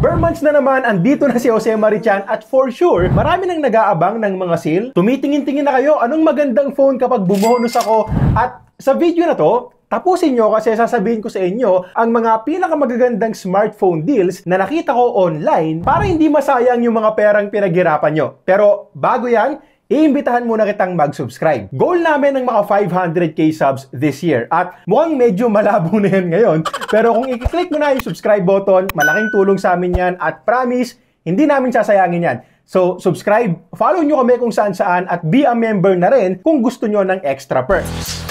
Bare months na naman, andito na si Jose Marichan at for sure, marami nang nag-aabang ng mga sale. Tumitingin-tingin na kayo anong magandang phone kapag bumonus ako. At sa video na to, tapusin nyo kasi sasabihin ko sa inyo ang mga pinakamagagandang smartphone deals na nakita ko online para hindi masayang yung mga perang pinaghirapan nyo. Pero bago yan, iimbitahan muna kitang mag-subscribe. Goal namin ng mga 500k subs this year at mukhang medyo malabo na yan ngayon. Pero kung i-click mo na yung subscribe button, malaking tulong sa amin yan at promise, hindi namin sasayangin yan. So, subscribe, follow nyo kami kung saan-saan at be a member na rin kung gusto nyo ng extra perks.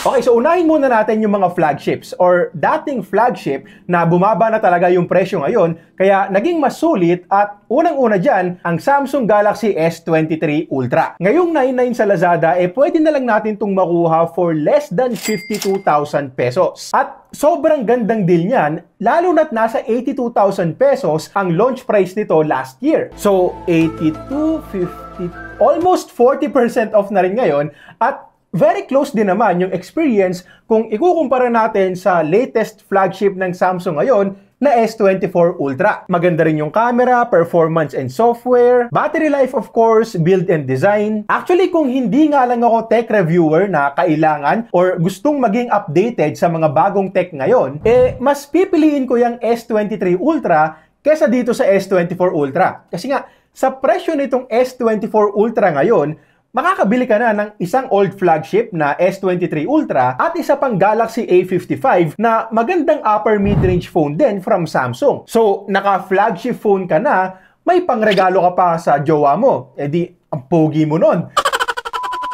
Okay, so unahin muna natin yung mga flagships or dating flagship na bumaba na talaga yung presyo ngayon kaya naging mas sulit at unang-una dyan ang Samsung Galaxy S23 Ultra. Ngayong 99 sa Lazada, pwede na lang natin itong makuha for less than 52,000 pesos. At sobrang gandang deal niyan, lalo na't nasa 82,000 pesos ang launch price nito last year. So, 82, 50, almost 40% off na rin ngayon at very close din naman yung experience kung ikukumpara natin sa latest flagship ng Samsung ngayon na S24 Ultra. Maganda rin yung camera, performance and software, battery life of course, build and design. Actually, kung hindi nga lang ako tech reviewer na kailangan or gustong maging updated sa mga bagong tech ngayon, mas pipiliin ko yung S23 Ultra kesa dito sa S24 Ultra. Kasi nga, sa presyo nitong S24 Ultra ngayon, makakabili ka na ng isang old flagship na S23 Ultra at isa pang Galaxy A55 na magandang upper mid-range phone din from Samsung. So, naka-flagship phone ka na, may pangregalo ka pa sa jowa mo. Di, ang pogi mo nun.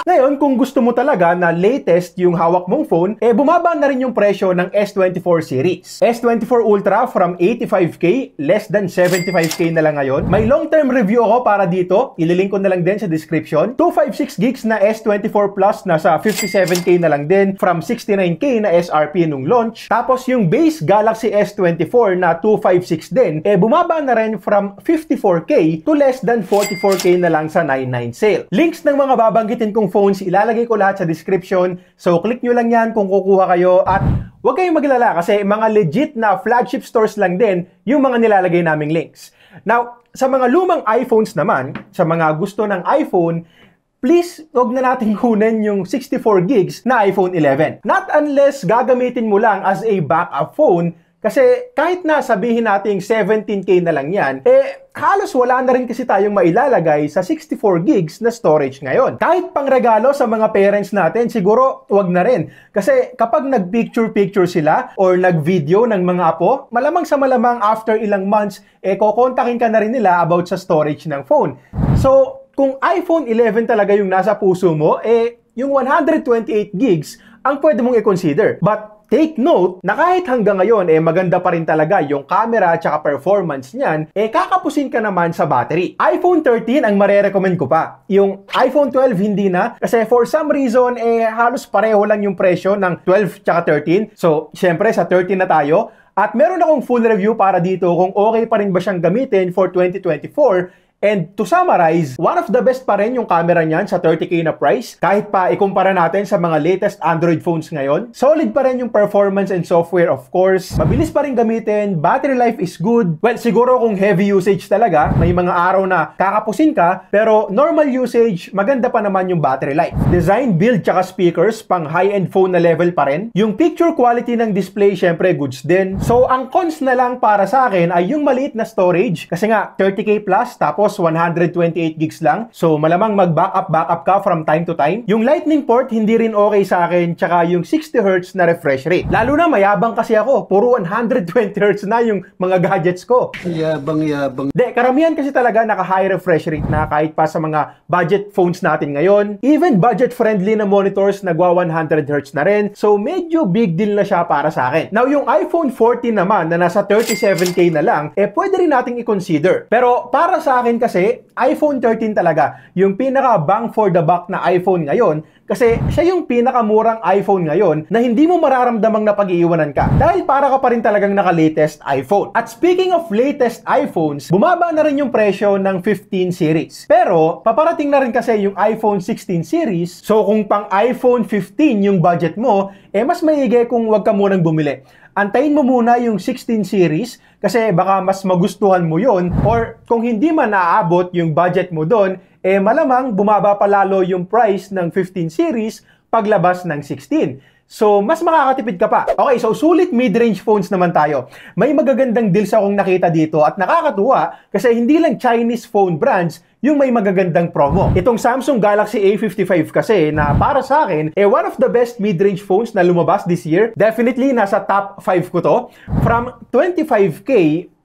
Ngayon, kung gusto mo talaga na latest yung hawak mong phone, bumaba na rin yung presyo ng S24 series. S24 Ultra from 85k, less than 75k na lang ngayon. May long-term review ako para dito. Ililink ko na lang din sa description. 256 gigs na S24 Plus, nasa 57k na lang din from 69k na SRP nung launch. Tapos yung base Galaxy S24 na 256 din, bumaba na rin from 54k to less than 44k na lang sa 99 sale. Links ng mga babanggitin kong phones, ilalagay ko lahat sa description. So, click nyo lang yan kung kukuha kayo. At huwag kayong maglala kasi mga legit na flagship stores lang din yung mga nilalagay naming links. Now, sa mga lumang iPhones naman, sa mga gusto ng iPhone, please, huwag na natin kunin yung 64 gigs na iPhone 11. Not unless gagamitin mo lang as a backup phone. Kasi kahit na sabihin natin 17k na lang yan, halos wala na rin kasi tayong mailalagay sa 64 gigs na storage ngayon. Kahit pang regalo sa mga parents natin, siguro wag na rin. Kasi kapag nag-picture-picture sila or nag-video ng mga apo, malamang sa malamang after ilang months, kukontakin ka na rin nila about sa storage ng phone. So, kung iPhone 11 talaga yung nasa puso mo, yung 128 gigs ang pwede mong i-consider. But take note na kahit hanggang ngayon maganda pa rin talaga yung camera at saka performance niyan, kakapusin ka naman sa battery. iPhone 13 ang marerecommend ko pa. Yung iPhone 12 hindi na kasi for some reason halos pareho lang yung presyo ng 12 tsaka 13. So, syempre sa 13 na tayo. At meron akong full review para dito kung okay pa rin ba siyang gamitin for 2024. And to summarize, one of the best pa rin yung camera niyan sa 30k na price. Kahit pa ikumpara natin sa mga latest Android phones ngayon. Solid pa rin yung performance and software of course. Mabilis pa rin gamitin, battery life is good. Well, siguro kung heavy usage talaga, may mga araw na kakapusin ka, pero normal usage, maganda pa naman yung battery life. Design, build, tsaka speakers, pang high-end phone na level pa rin. Yung picture quality ng display, syempre goods din. So, ang cons na lang para sa akin ay yung maliit na storage. Kasi nga, 30k plus, tapos 128 gigs lang. So, malamang mag-backup ka from time to time. Yung lightning port, hindi rin okay sa akin. Tsaka yung 60Hz na refresh rate. Lalo na, mayabang kasi ako. Puro 120Hz na yung mga gadgets ko. Yabang. Karamihan kasi talaga naka-high refresh rate na kahit pa sa mga budget phones natin ngayon. Even budget-friendly na monitors, nagwa 100Hz na rin. So, medyo big deal na siya para sa akin. Now, yung iPhone 14 naman na nasa 37k na lang, pwede rin nating i-consider. Pero para sa akin kasi, iPhone 13 talaga yung pinaka bang for the buck na iPhone ngayon kasi siya yung pinakamurang iPhone ngayon na hindi mo mararamdamang na pag-iiwanan ka dahil para ka pa rin talagang naka-latest iPhone. At speaking of latest iPhones, bumaba na rin yung presyo ng 15 series. Pero, paparating na rin kasi yung iPhone 16 series, so kung pang iPhone 15 yung budget mo, mas maigi kung wag ka munang bumili. antayin mo muna yung 16 series kasi baka mas magustuhan mo yon, or kung hindi man naaabot yung budget mo doon, malamang bumaba pa lalo yung price ng 15 series paglabas ng 16. So, mas makakatipid ka pa. Okay, so sulit mid-range phones naman tayo. May magagandang deals akong nakita dito at nakakatuwa kasi hindi lang Chinese phone brands yung may magagandang promo. Itong Samsung Galaxy A55 kasi na para sa akin, one of the best mid-range phones na lumabas this year. Definitely nasa top 5 ko to. From 25K,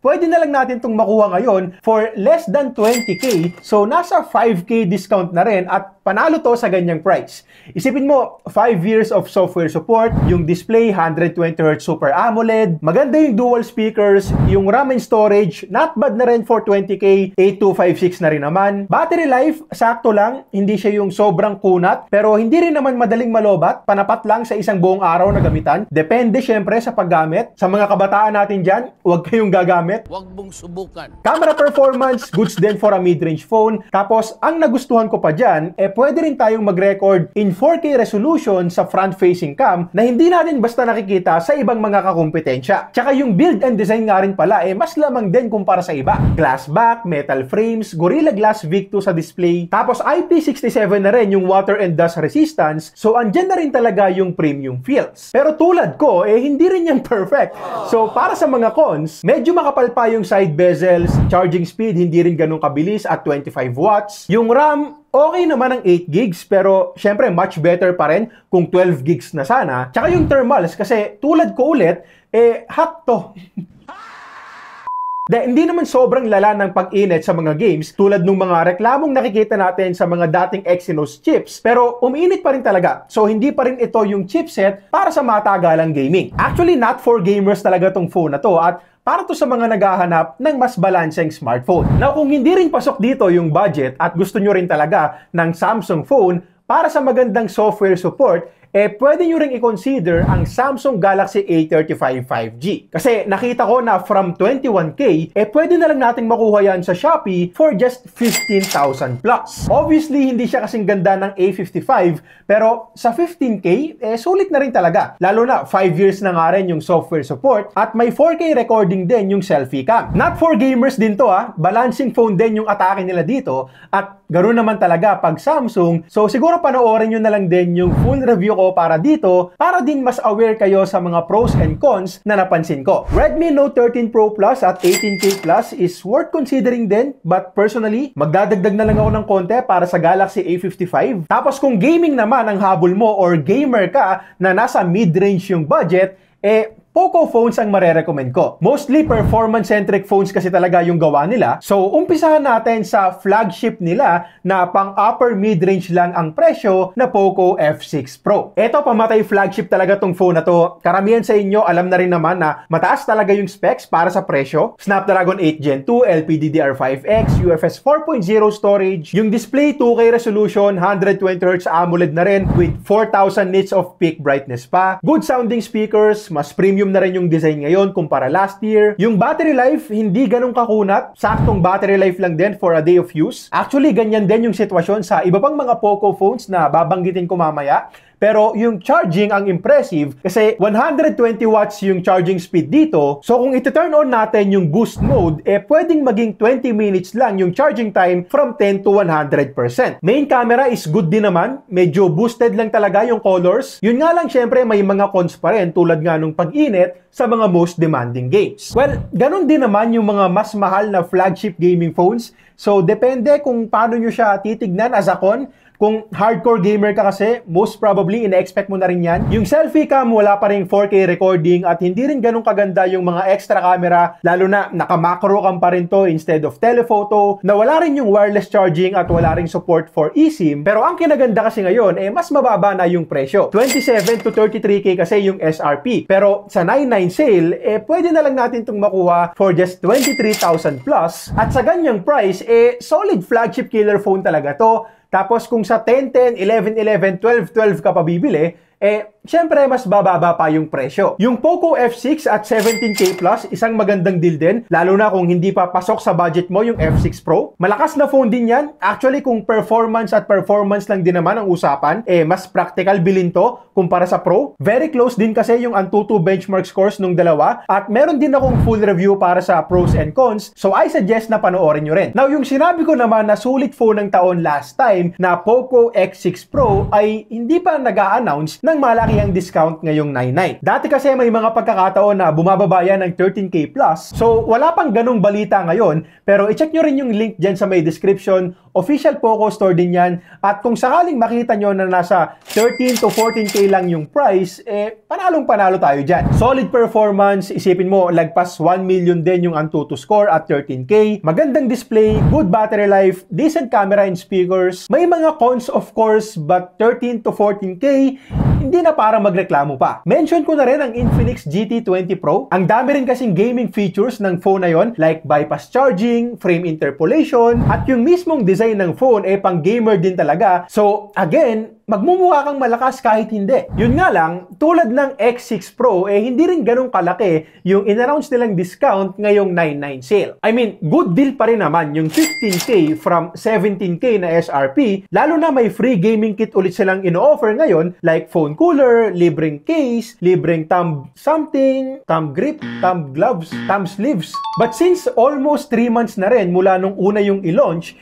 pwede na lang natin itong makuha ngayon for less than 20K. So, nasa 5K discount na rin at panalo to sa ganyang price. Isipin mo, 5 years of software support, yung display 120Hz Super AMOLED, maganda yung dual speakers, yung RAM and storage, not bad na rin for 20K, 8256 na rin naman. Battery life, sakto lang, hindi siya yung sobrang kunat, pero hindi rin naman madaling malobat, panapat lang sa isang buong araw na gamitan. Depende syempre sa paggamit. Sa mga kabataan natin dyan, huwag kayong gagamit. Huwag mong subukan. Camera performance, goods din for a mid-range phone. Tapos, ang nagustuhan ko pa dyan, pwede rin tayong mag-record in 4K resolution sa front-facing cam na hindi natin basta nakikita sa ibang mga kakumpetensya. Tsaka yung build and design nga rin pala, mas lamang din kumpara sa iba. Glass back, metal frames, Gorilla Glass V2 sa display. Tapos, IP67 na rin yung water and dust resistance. So, andyan na rin talaga yung premium feels. Pero tulad ko, hindi rin yan perfect. So, para sa mga cons, medyo makapal pa yung side bezels, charging speed hindi rin ganun kabilis at 25 watts. Yung RAM, okay naman ang 8 gigs pero syempre much better pa rin kung 12 gigs na sana. Tsaka yung thermals kasi tulad ko ulit, hot to. Hindi naman sobrang lala ng pag-init sa mga games tulad ng mga reklamong nakikita natin sa mga dating Exynos chips, pero umiinit pa rin talaga. So hindi pa rin ito yung chipset para sa matagalang gaming. Actually, not for gamers talaga tong phone na to at para to sa mga naghahanap ng mas balanseng smartphone. Now, kung hindi rin pasok dito yung budget at gusto nyo rin talaga ng Samsung phone para sa magandang software support, pwede nyo rin i-consider ang Samsung Galaxy A35 5G. Kasi nakita ko na from 21K, pwede na lang nating makuha yan sa Shopee for just 15,000 plus. Obviously, hindi siya kasing ganda ng A55, pero sa 15K, sulit na rin talaga. Lalo na 5 years na nga rin yung software support at may 4K recording din yung selfie cam. Not for gamers din to balancing phone din yung atake nila dito at ganoon naman talaga pag Samsung. So siguro panoorin nyo na lang din yung full review ko para dito, para din mas aware kayo sa mga pros and cons na napansin ko. Redmi Note 13 Pro Plus at 18K Plus is worth considering din, but personally, magdadagdag na lang ako ng konti para sa Galaxy A55. Tapos kung gaming naman ang habol mo or gamer ka na nasa mid-range yung budget, Poco phones ang marerecommend ko. Mostly performance-centric phones kasi talaga yung gawa nila. So, umpisahan natin sa flagship nila na pang upper mid-range lang ang presyo na Poco F6 Pro. Ito, pamatay flagship talaga tong phone na to. Karamihan sa inyo, alam na rin naman na mataas talaga yung specs para sa presyo. Snapdragon 8 Gen 2, LPDDR5X, UFS 4.0 storage, yung display 2K resolution, 120Hz AMOLED na rin with 4,000 nits of peak brightness pa. Good sounding speakers, mas premium na rin yung design ngayon kumpara last year. Yung battery life, hindi ganun kakunat. Saktong battery life lang din for a day of use. Actually, ganyan din yung sitwasyon sa iba pang mga Poco phones na babanggitin ko mamaya. Pero yung charging ang impressive kasi 120 watts yung charging speed dito. So kung iti-turn on natin yung boost mode, pwedeng maging 20 minutes lang yung charging time from 10 to 100%. Main camera is good din naman. Medyo boosted lang talaga yung colors. Yun nga lang syempre may mga cons pa rin tulad nga nung pag-init sa mga most demanding games. Well, ganun din naman yung mga mas mahal na flagship gaming phones. So depende kung paano nyo siya titignan as a con. Kung hardcore gamer ka kasi, most probably, ina-expect mo na rin yan. Yung selfie cam, wala pa rin 4K recording at hindi rin ganun kaganda yung mga extra camera, lalo na naka-macro cam pa rin to instead of telephoto, na wala rin yung wireless charging at wala rin support for eSIM. Pero ang kinaganda kasi ngayon, mas mababa na yung presyo. 27 to 33K kasi yung SRP. Pero sa 9/9 sale, pwede na lang natin itong makuha for just 23,000 plus. At sa ganyang price, solid flagship killer phone talaga to. Tapos kung sa 10-10, 11-11, 12-12 ka pa bibili, syempre mas bababa pa yung presyo. Yung Poco F6 at 17K Plus, isang magandang deal din, lalo na kung hindi pa pasok sa budget mo yung F6 Pro. Malakas na phone din yan. Actually, kung performance lang din naman ang usapan, mas practical bilhin to kumpara sa Pro. Very close din kasi yung Antutu benchmark scores nung dalawa, at meron din akong full review para sa pros and cons, so I suggest na panoorin nyo rin. Now, yung sinabi ko naman na sulit phone ng taon last time na Poco X6 Pro ay hindi pa nag-a-announce ng malakihang discount ngayong 99. Dati kasi may mga pagkakataon na bumababa yan ng 13K plus, so wala pang ganong balita ngayon, pero i-check nyo rin yung link dyan sa may description. Official Poco store din yan, at kung sakaling makita nyo na nasa 13 to 14K lang yung price, panalong-panalo tayo dyan. Solid performance, isipin mo, lagpas 1 million din yung Antutu score at 13K. Magandang display, good battery life, decent camera and speakers. May mga cons of course, but 13 to 14K, hindi na para magreklamo pa. Mention ko na rin ang Infinix GT20 Pro. Ang dami rin kasing gaming features ng phone na yon, like bypass charging, frame interpolation, at yung mismong design ng phone pang gamer din talaga. So again, magmumukha kang malakas kahit hindi. Yun nga lang, tulad ng X6 Pro, hindi rin ganun kalaki yung in-announce nilang discount ngayong 99 sale. I mean, good deal pa rin naman yung 15K from 17K na SRP, lalo na may free gaming kit ulit silang ino-offer ngayon, like phone cooler, libreng case, libreng thumb something, thumb grip, thumb gloves, thumb sleeves. But since almost 3 months na rin mula nung una yung i-launch,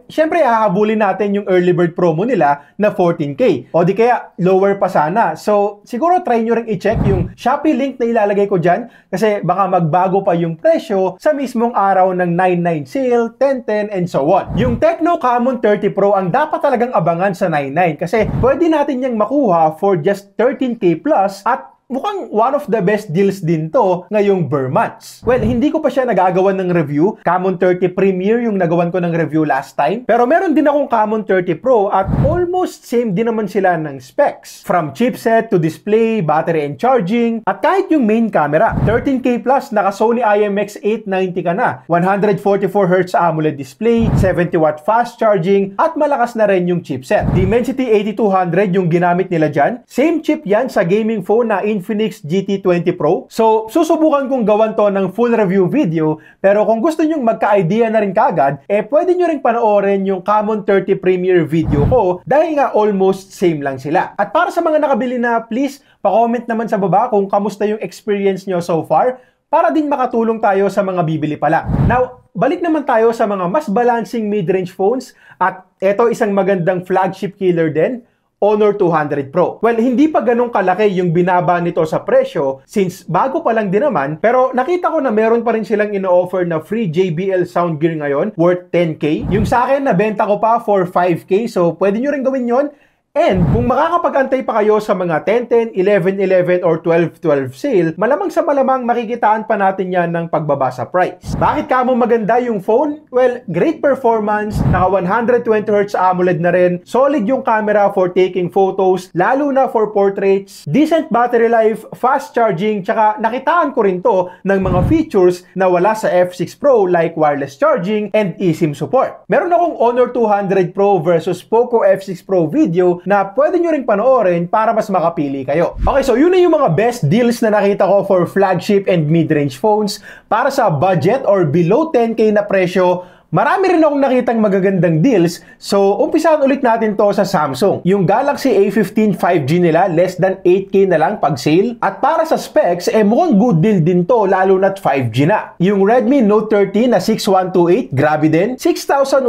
syempre hahabulin natin yung early bird promo nila na 14K. O di kaya lower pa sana. So, siguro try nyo rin i-check yung Shopee link na ilalagay ko dyan, kasi baka magbago pa yung presyo sa mismong araw ng 99 sale, 10-10, and so on. Yung Tecno Camon 30 Pro ang dapat talagang abangan sa 99 kasi pwede natin niyang makuha for just 13K plus, at mukhang one of the best deals din to ngayong Burr months. Well, hindi ko pa siya nagagawan ng review. Camon 30 Premier yung nagawan ko ng review last time. Pero meron din akong Camon 30 Pro at almost same din naman sila ng specs. From chipset to display, battery and charging, at kahit yung main camera. 13K plus, naka Sony IMX890 ka na. 144Hz AMOLED display, 70W fast charging, at malakas na rin yung chipset. Dimensity 8200 yung ginamit nila dyan. Same chip yan sa gaming phone na Infinix GT20 Pro. So, susubukan kong gawan to ng full review video, pero kung gusto nyong magka-idea na rin kagad, pwede nyo rin panoorin yung Camon 30 Premier video ko dahil nga almost same lang sila. At para sa mga nakabili na, please, pa-comment naman sa baba kung kamusta yung experience nyo so far para din makatulong tayo sa mga bibili pa lang. Now, balik naman tayo sa mga mas balancing mid-range phones, at eto isang magandang flagship killer din, Honor 200 Pro. Well, hindi pa ganun kalaki yung binaba nito sa presyo since bago pa lang din naman, pero nakita ko na meron pa rin silang ino-offer na free JBL sound gear ngayon worth 10K. Yung sa akin, nabenta ko pa for 5K, so pwede nyo rin gawin yon. And kung makakapag-antay pa kayo sa mga 10-10, 11-11, or 12-12 sale, malamang sa malamang makikitaan pa natin yan ng pagbaba sa price. Bakit kamo maganda yung phone? Well, great performance, naka 120Hz AMOLED na rin, solid yung camera for taking photos, lalo na for portraits, decent battery life, fast charging, tsaka nakitaan ko rin to ng mga features na wala sa F6 Pro like wireless charging and eSIM support. Meron akong Honor 200 Pro versus Poco F6 Pro video na pwede nyo rin panoorin para mas makapili kayo. Okay, so yun na yung mga best deals na nakita ko for flagship and mid-range phones para sa budget or below 10K na presyo. Marami rin akong nakitang magagandang deals, so umpisahan ulit natin to sa Samsung. Yung Galaxy A15 5G nila, less than 8K na lang pag sale. At para sa specs, mukhang good deal din to, lalo na't 5G na. Yung Redmi Note 13 na 6128, grabe din. 6,149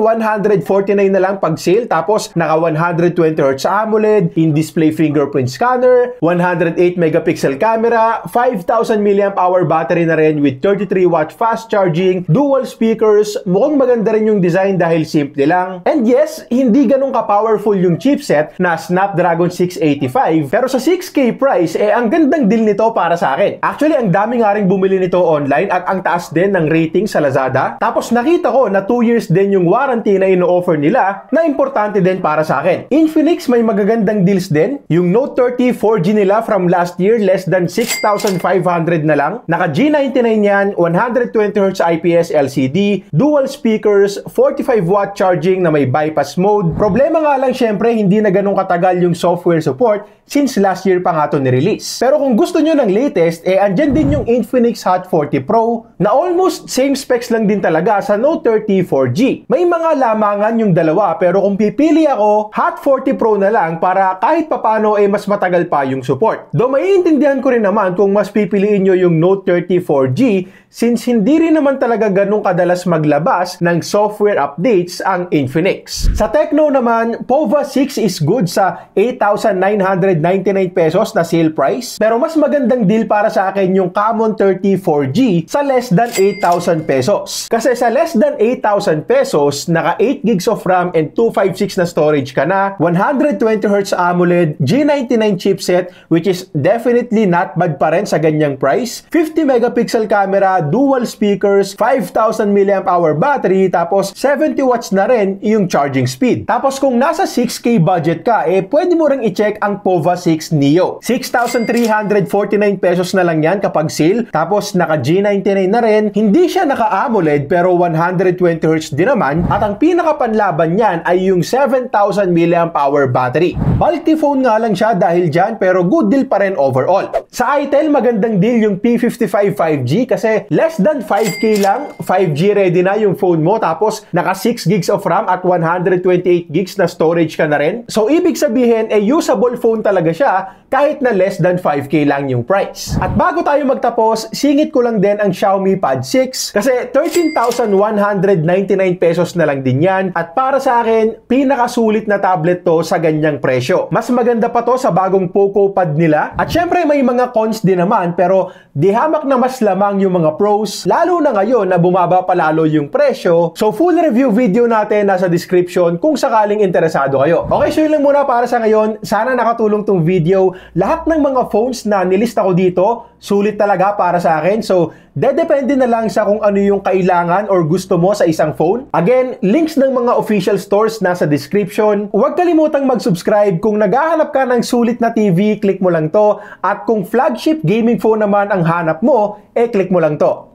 na lang pag sale, tapos naka 120Hz AMOLED, in-display fingerprint scanner, 108 megapixel camera, 5,000 mAh battery na rin with 33W fast charging, dual speakers, mukhang maganda rin yung design dahil simple lang. And yes, hindi ganun ka-powerful yung chipset na Snapdragon 685, pero sa 6K price, ang gandang deal nito para sa akin. Actually, ang dami nga rin bumili nito online at ang taas din ng rating sa Lazada. Tapos nakita ko na 2 years din yung warranty na ino-offer nila, na importante din para sa akin. Infinix may magagandang deals din. Yung Note 30 4G nila from last year, less than 6,500 na lang. Naka G99 yan, 120Hz IPS LCD, dual speaker, speakers, 45-watt charging na may bypass mode. Problema nga lang syempre, hindi na ganun katagal yung software support since last year pa nga ito nirelease. Pero kung gusto nyo ng latest, andyan din yung Infinix Hot 40 Pro na almost same specs lang din talaga sa Note 30 4G. May mga lamangan yung dalawa pero kung pipili ako, Hot 40 Pro na lang para kahit papano mas matagal pa yung support. Though maiintindihan ko rin naman kung mas pipiliin nyo yung Note 30 4G since hindi rin naman talaga ganun kadalas maglabas ng software updates ang Infinix. Sa Tecno naman, POVA 6 is good sa 8,999 pesos na sale price. Pero mas magandang deal para sa akin yung Common 30 4G sa less than 8,000 pesos. Kasi sa less than 8,000 pesos, naka 8 gigs of RAM and 256 na storage ka na, 120Hz AMOLED, G99 chipset, which is definitely not bad pa rin sa ganyang price, 50 megapixel camera, dual speakers, 5,000 mAh battery, tapos 70 watts na rin yung charging speed. Tapos kung nasa 6K budget ka, pwede mo ring i-check ang POVA 6 Neo. 6,349 pesos na lang yan kapag sale. Tapos naka G99 na rin. Hindi siya naka AMOLED pero 120Hz din naman. At ang pinakapanlaban niyan ay yung 7,000 mAh battery. Bulky phone nga lang siya dahil dyan pero good deal pa rin overall. Sa itel, magandang deal yung P55 5G kasi less than 5K lang, 5G ready na yung phone mo tapos naka 6 gigs of RAM at 128 gigs na storage ka na rin. So ibig sabihin, usable phone talaga siya kahit na less than 5K lang yung price. At bago tayo magtapos, singit ko lang din ang Xiaomi Pad 6 kasi 13,199 pesos na lang din yan at para sa akin, pinakasulit na tablet to sa ganyang presyo. Mas maganda pa to sa bagong Poco Pad nila at syempre may mga cons din naman pero di hamak na mas lamang yung mga pros lalo na ngayon na bumaba pa lalo yung presyo. So full review video natin nasa description kung sakaling interesado kayo. Okay, so yun lang muna para sa ngayon. Sana nakatulong tong video. Lahat ng mga phones na nilista ko dito, sulit talaga para sa akin. So, dedepende na lang sa kung ano yung kailangan or gusto mo sa isang phone. Again, links ng mga official stores nasa description. Huwag kalimutang mag-subscribe. Kung naghahanap ka ng sulit na TV, click mo lang to. At kung flagship gaming phone naman ang hanap mo, click mo lang to.